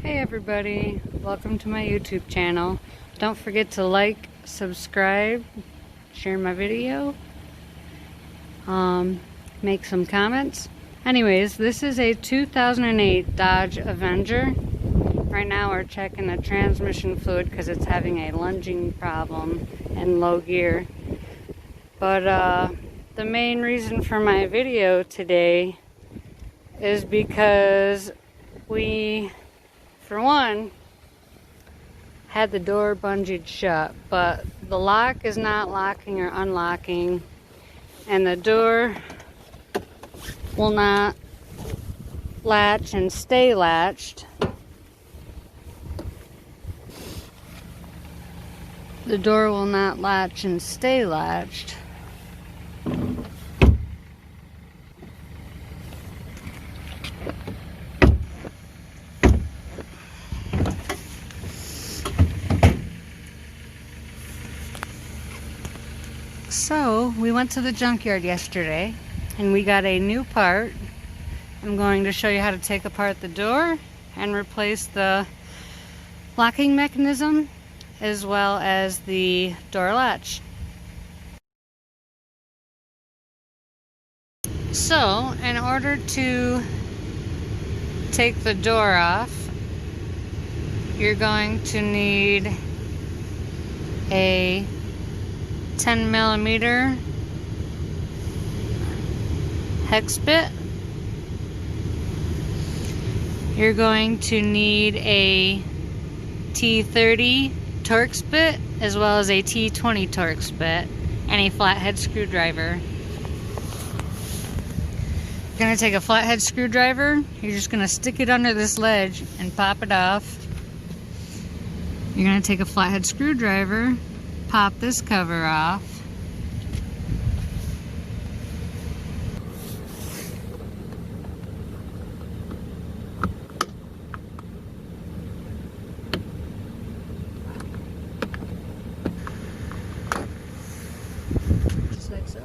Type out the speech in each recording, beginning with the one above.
Hey everybody, welcome to my YouTube channel. Don't forget to like, subscribe, share my video, make some comments. Anyways, this is a 2008 Dodge Avenger. Right now we're checking the transmission fluid because it's having a lunging problem in low gear. But the main reason for my video today is because we, for one, had the door bungeed shut, but the lock is not locking or unlocking, and the door will not latch and stay latched. The door will not latch and stay latched. So we went to the junkyard yesterday and we got a new part. I'm going to show you how to take apart the door and replace the locking mechanism as well as the door latch. So in order to take the door off, you're going to need a 10mm hex bit. You're going to need a T30 torx bit as well as a T20 torx bit and a flathead screwdriver. You're going to take a flathead screwdriver, you're just going to stick it under this ledge and pop it off. You're going to take a flathead screwdriver, pop this cover off. Just like so.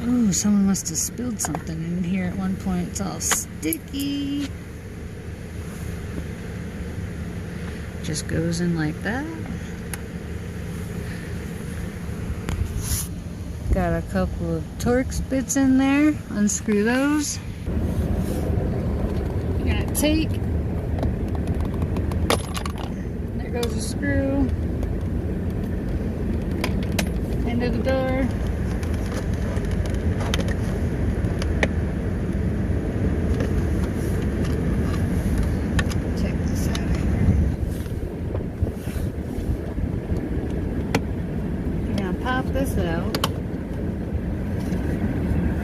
Ooh, someone must have spilled something in here at one point. It's all sticky. Just goes in like that. Got a couple of torx bits in there. Unscrew those. You're gonna take. There goes a screw. Into the door. Pop this out.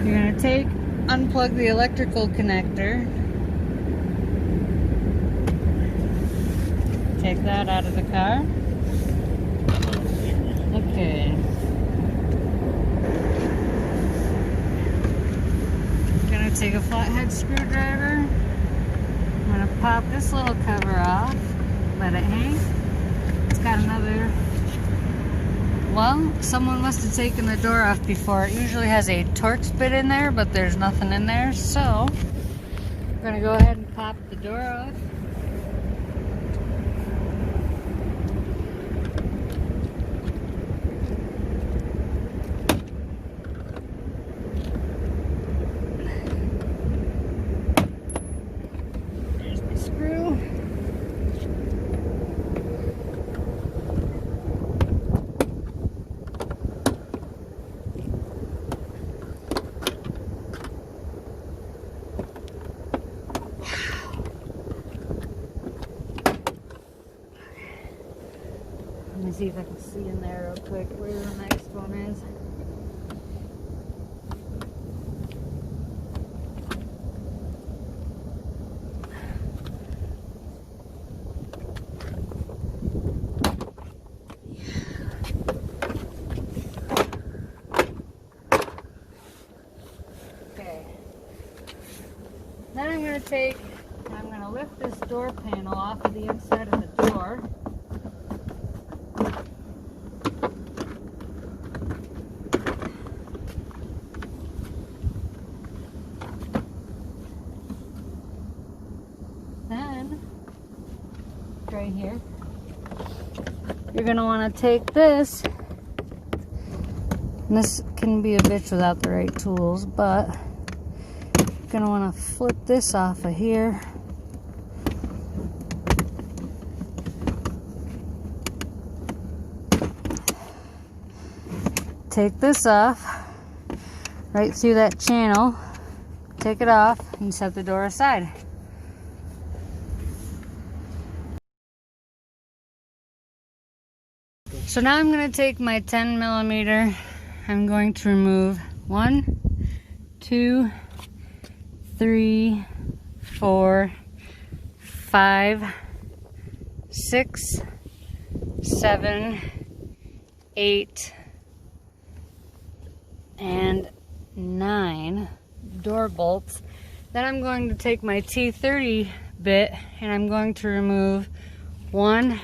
You're going to unplug the electrical connector. Take that out of the car. Okay. I'm going to take a flathead screwdriver. I'm going to pop this little cover off. Let it hang. It's got another. Well, someone must have taken the door off before. It usually has a torx bit in there, but there's nothing in there. So, we're going to go ahead and pop the door off. There's the screw. Let me see if I can see in there real quick where the next one is. Then I'm going to lift this door panel off of the inside of the door. Then, right here, you're going to want to take this, and this can be a bitch without the right tools, but you're going to want to flip this off of here. Take this off, right through that channel, take it off, and set the door aside. So now I'm going to take my 10 millimeter, I'm going to remove 1, 2, 3, 4, 5, 6, 7, 8, and 9 door bolts. Then I'm going to take my T30 bit and I'm going to remove 1,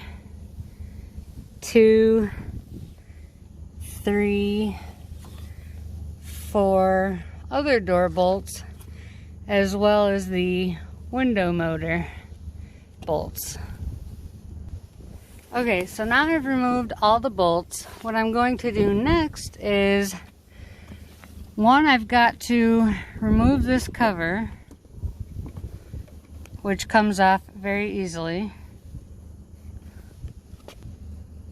2, 3, 4 other door bolts, as well as the window motor bolts. Okay, so now I've removed all the bolts. What I'm going to do next is, one, I've got to remove this cover, which comes off very easily.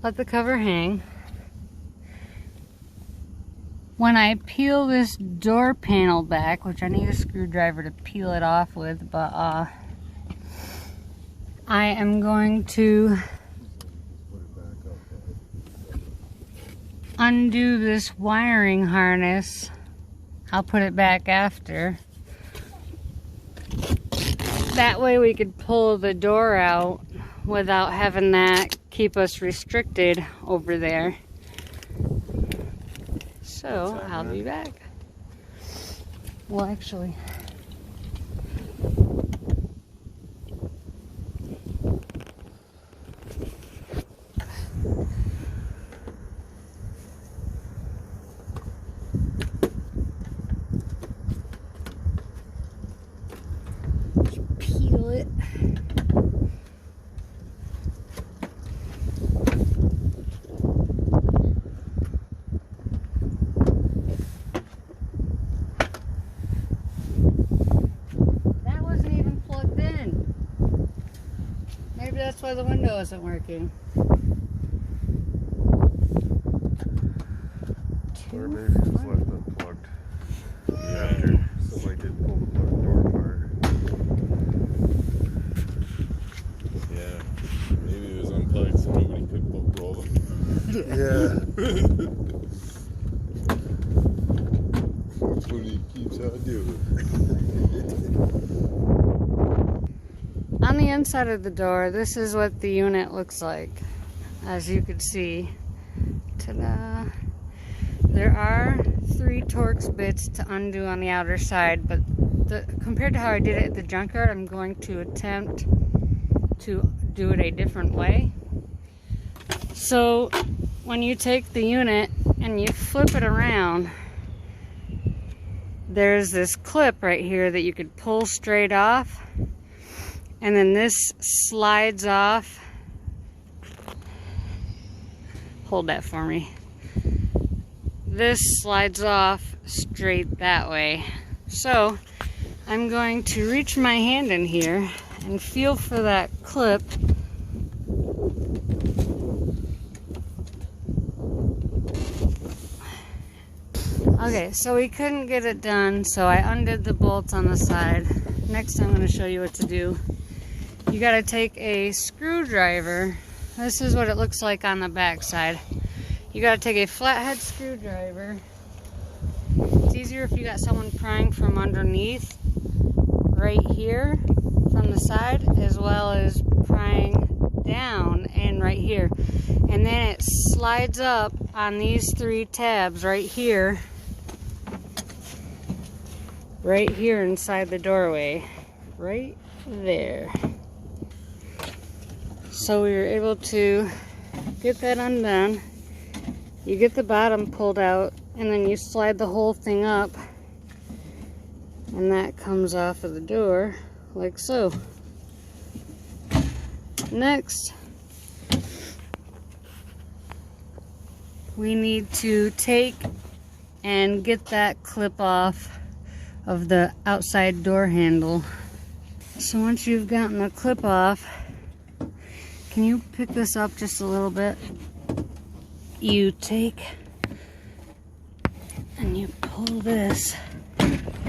Let the cover hang. When I peel this door panel back, which I need a screwdriver to peel it off with, but I am going to undo this wiring harness. I'll put it back after. That way we could pull the door out without having that keep us restricted over there. So I'll be back. Well, actually, peel it. That's why the window isn't working. Or maybe it was left unplugged. After somebody did pull the door apart. Yeah, maybe it was unplugged so nobody could roll it. Yeah. That's what he keeps on doing. On the inside of the door, this is what the unit looks like. As you can see, ta-da! There are 3 Torx bits to undo on the outer side, but compared to how I did it at the junkyard, I'm going to attempt to do it a different way. So when you take the unit and you flip it around, there's this clip right here that you could pull straight off. And then this slides off. Hold that for me. This slides off straight that way. So I'm going to reach my hand in here and feel for that clip. Okay, so we couldn't get it done, so I undid the bolts on the side. Next I'm going to show you what to do. You got to take a screwdriver. This is what it looks like on the back side. You got to take a flathead screwdriver. It's easier if you got someone prying from underneath, right here from the side, as well as prying down and right here. And then it slides up on these 3 tabs right here inside the doorway. Right there. So we were able to get that undone. You get the bottom pulled out and then you slide the whole thing up and that comes off of the door like so. Next, we need to take and get that clip off of the outside door handle. So once you've gotten the clip off, can you pick this up just a little bit? You take and you pull this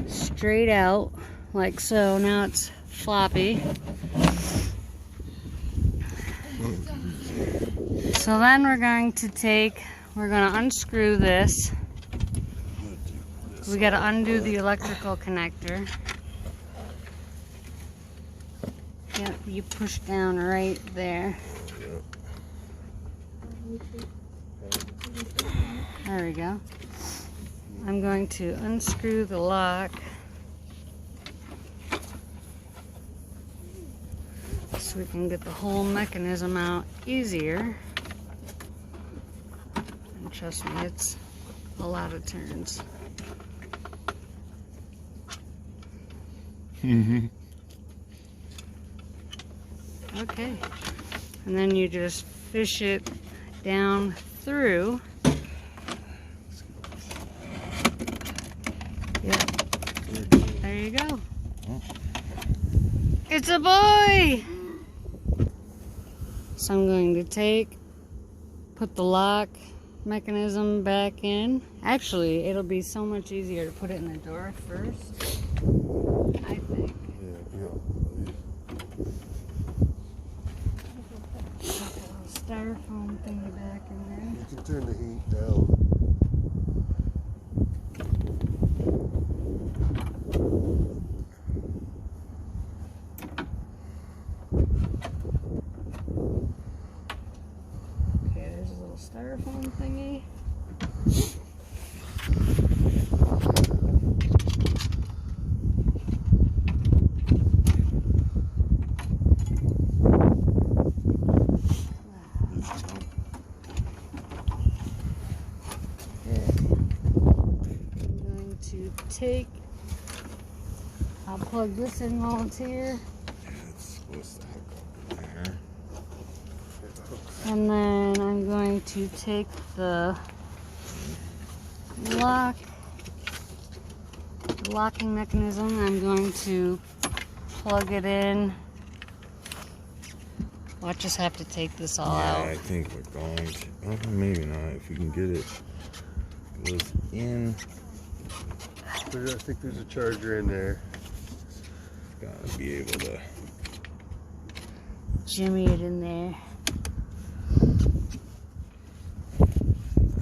straight out like so. Now it's floppy. So then we're going to unscrew this. We got to undo the electrical connector. Yep, you push down right there. There we go. I'm going to unscrew the lock. So we can get the whole mechanism out easier. And trust me, it's a lot of turns. Okay, and then you just fish it down through. Yep, there you go. It's a boy! So I'm going to put the lock mechanism back in. Actually, it'll be so much easier to put it in the door first, I think. Styrofoam thingy back in there. You can turn the heat down. Okay, there's a little styrofoam thingy. I'll plug this in while it's here. It's supposed to hook up in there. And then I'm going to take the locking mechanism. I'm going to plug it in. We'll just have to take this all out. I think we're going to. Oh, maybe not. If we can get it. Goes in. I think there's a charger in there. Gotta be able to jimmy it in there.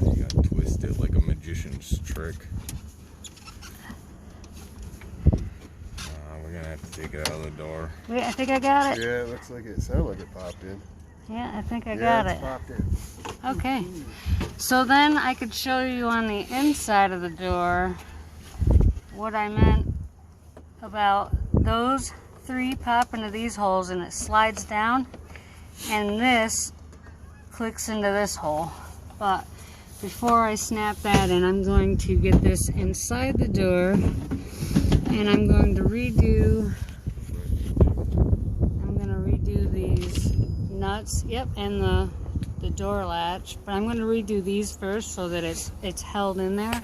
You gotta twist it like a magician's trick. We're gonna have to take it out of the door. Wait, I think I got it. Yeah, it looks like it sounded like it popped in. Yeah, I think I got it. Popped in. Okay. So then I could show you on the inside of the door what I meant about those three pop into these holes and it slides down and this clicks into this hole. But before I snap that in, I'm going to get this inside the door and I'm going to redo these nuts, yep, and the door latch, but I'm going to redo these first so that it's held in there.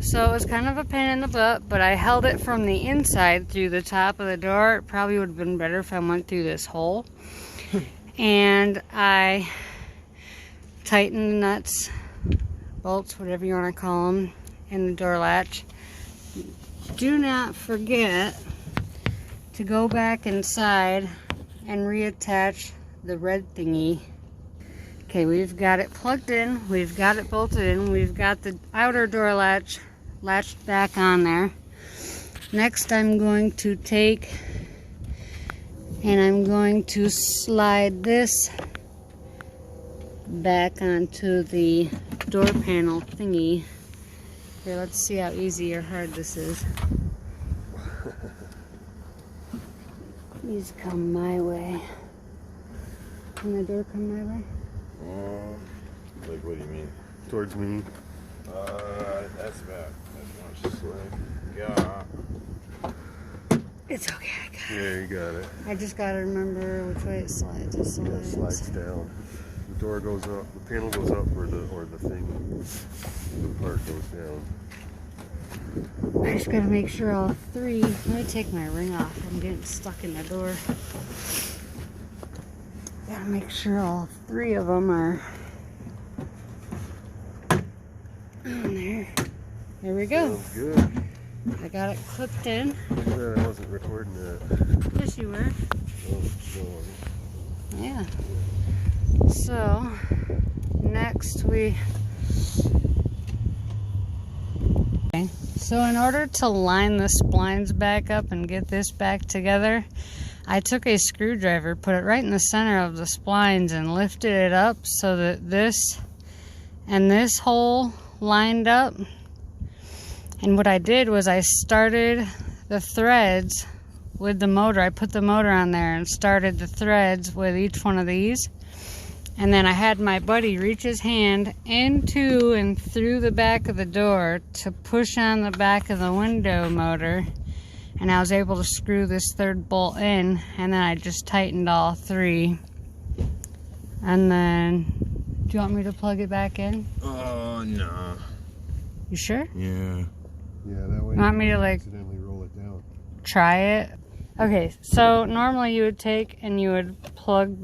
So it was kind of a pain in the butt, but I held it from the inside through the top of the door. It probably would have been better if I went through this hole. And I tightened the nuts, bolts, whatever you want to call them, in the door latch. Do not forget to go back inside and reattach the red thingy. Okay, we've got it plugged in, we've got it bolted in, we've got the outer door latch latched back on there. Next I'm going to take and I'm going to slide this back onto the door panel thingy. Here, let's see how easy or hard this is. These come my way. Can the door come my way? Like, what do you mean? Towards me. That's bad. That's much slide. Yeah. It's okay, I got it. Yeah, you got it. I just gotta remember which way it slides. It Yeah, slides. it slides down. The door goes up, the panel goes up, or the thing, the part goes down. I just gotta make sure all three. Let me take my ring off. I'm getting stuck in the door. Gotta make sure all three of them are on there. There we go. Sounds good. I got it clipped in. Look at that, I wasn't recording that. Yes, you were. Oh, no. Yeah. So, next we... Okay. So in order to line the splines back up and get this back together, I took a screwdriver, put it right in the center of the splines and lifted it up so that this and this hole lined up. And what I did was I started the threads with the motor. I put the motor on there and started the threads with each one of these. And then I had my buddy reach his hand into and through the back of the door to push on the back of the window motor. And I was able to screw this third bolt in, and then I just tightened all three. And then, do you want me to plug it back in? Oh, no. You sure? Yeah. Yeah, that way You want me to, don't like, accidentally roll it down. try it? Okay, so normally you would take and you would plug it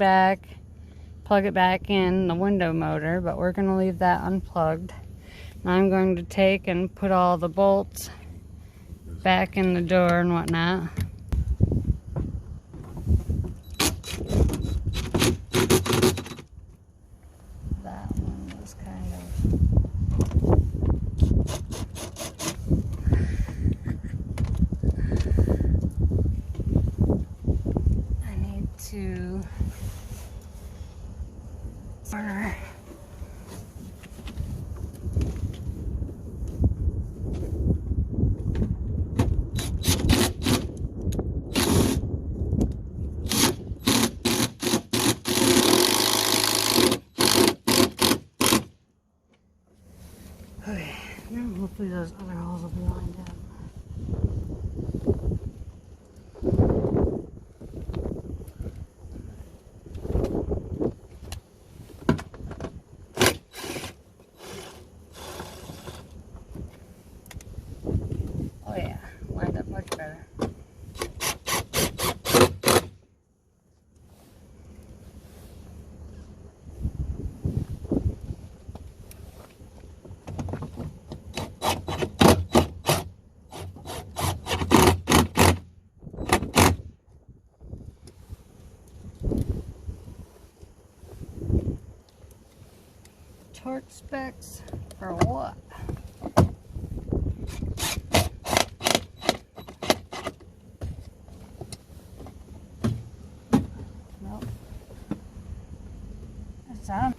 back in the window motor, but we're going to leave that unplugged. Now I'm going to take and put all the bolts back in the door and whatnot. That one was kind of... I need to... corner. Okay, now hopefully those other holes will be lined up. Oh yeah, lined up much better. Torx specs for what? Nope. That's on.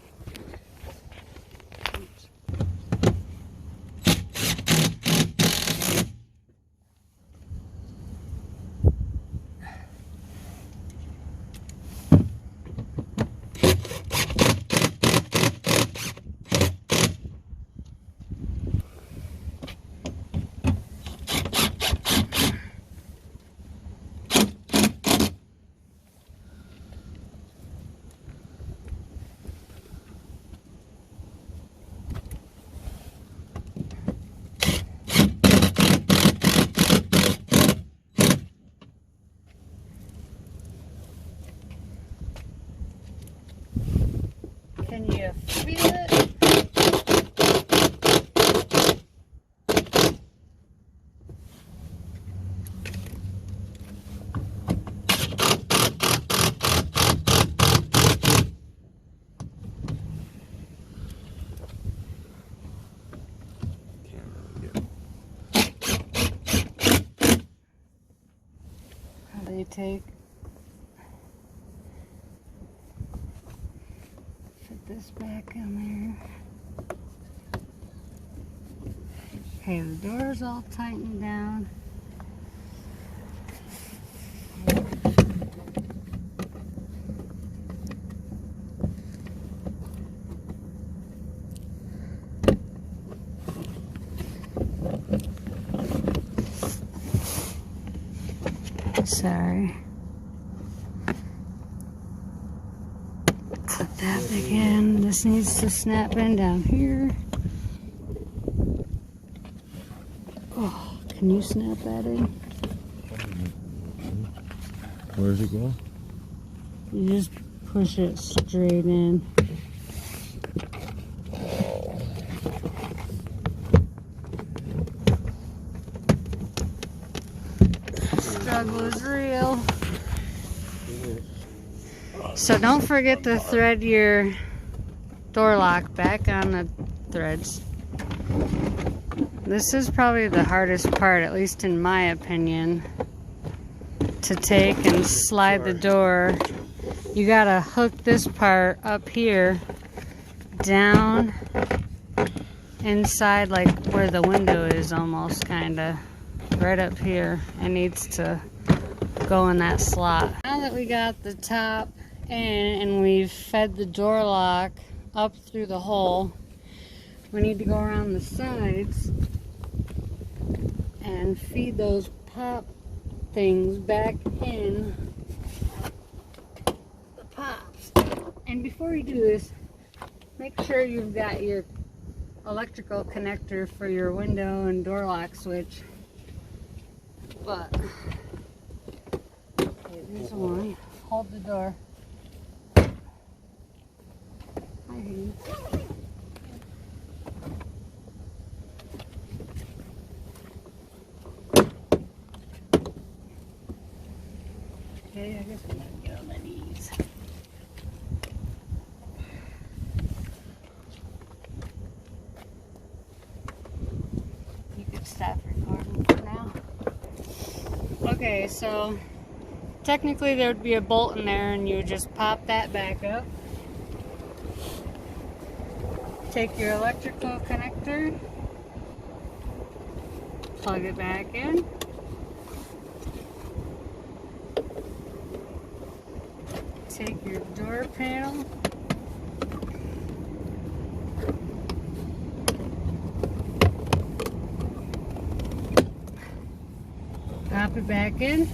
Can you feel it? Can't really get. How they take this back in there. Okay, the door's all tightened down. Sorry. Put that back in. This needs to snap in down here. Oh, can you snap that in? Where's it go? You just push it straight in. Struggle is real. So don't forget to thread your door lock back on the threads. This is probably the hardest part, at least in my opinion, to take and slide the door. You gotta hook this part up here down inside, like where the window is, almost kinda right up here. It needs to go in that slot. Now that we got the top in and we've fed the door lock up through the hole, we need to go around the sides and feed those pop things back in the pops. And before you do this, make sure you've got your electrical connector for your window and door lock switch. But okay, there's one. Hold the door. Hi, honey. Okay, I guess we gotta get on my knees. You could stop recording for now. Okay, so technically there would be a bolt in there and you would just pop that back up. Take your electrical connector, plug it back in. Take your door panel, pop it back in,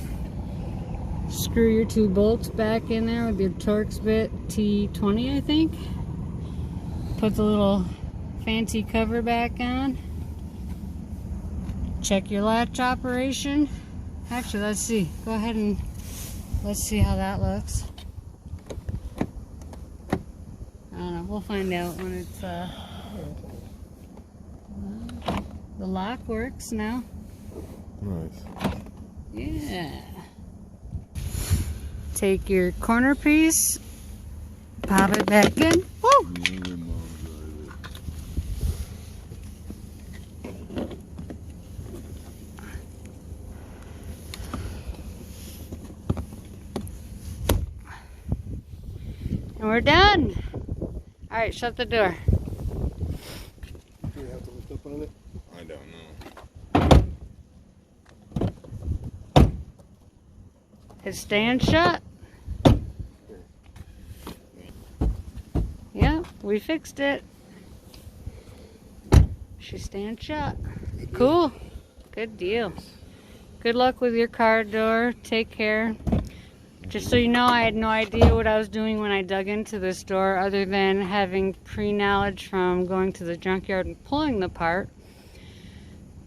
screw your two bolts back in there with your Torx bit T20, I think. Put the little fancy cover back on. Check your latch operation. Actually, let's see. Go ahead and let's see how that looks. I don't know. We'll find out when it's the lock works now. Nice. Yeah. Take your corner piece, pop it back in. Woo! And we're done. All right, shut the door. Do we have to lift up on it? I don't know. It's staying shut. Yeah, we fixed it. She's staying shut. Cool. Good deal. Good luck with your car door. Take care. Just so you know, I had no idea what I was doing when I dug into this door, other than having pre-knowledge from going to the junkyard and pulling the part.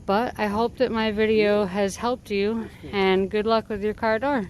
But I hope that my video has helped you, and good luck with your car door.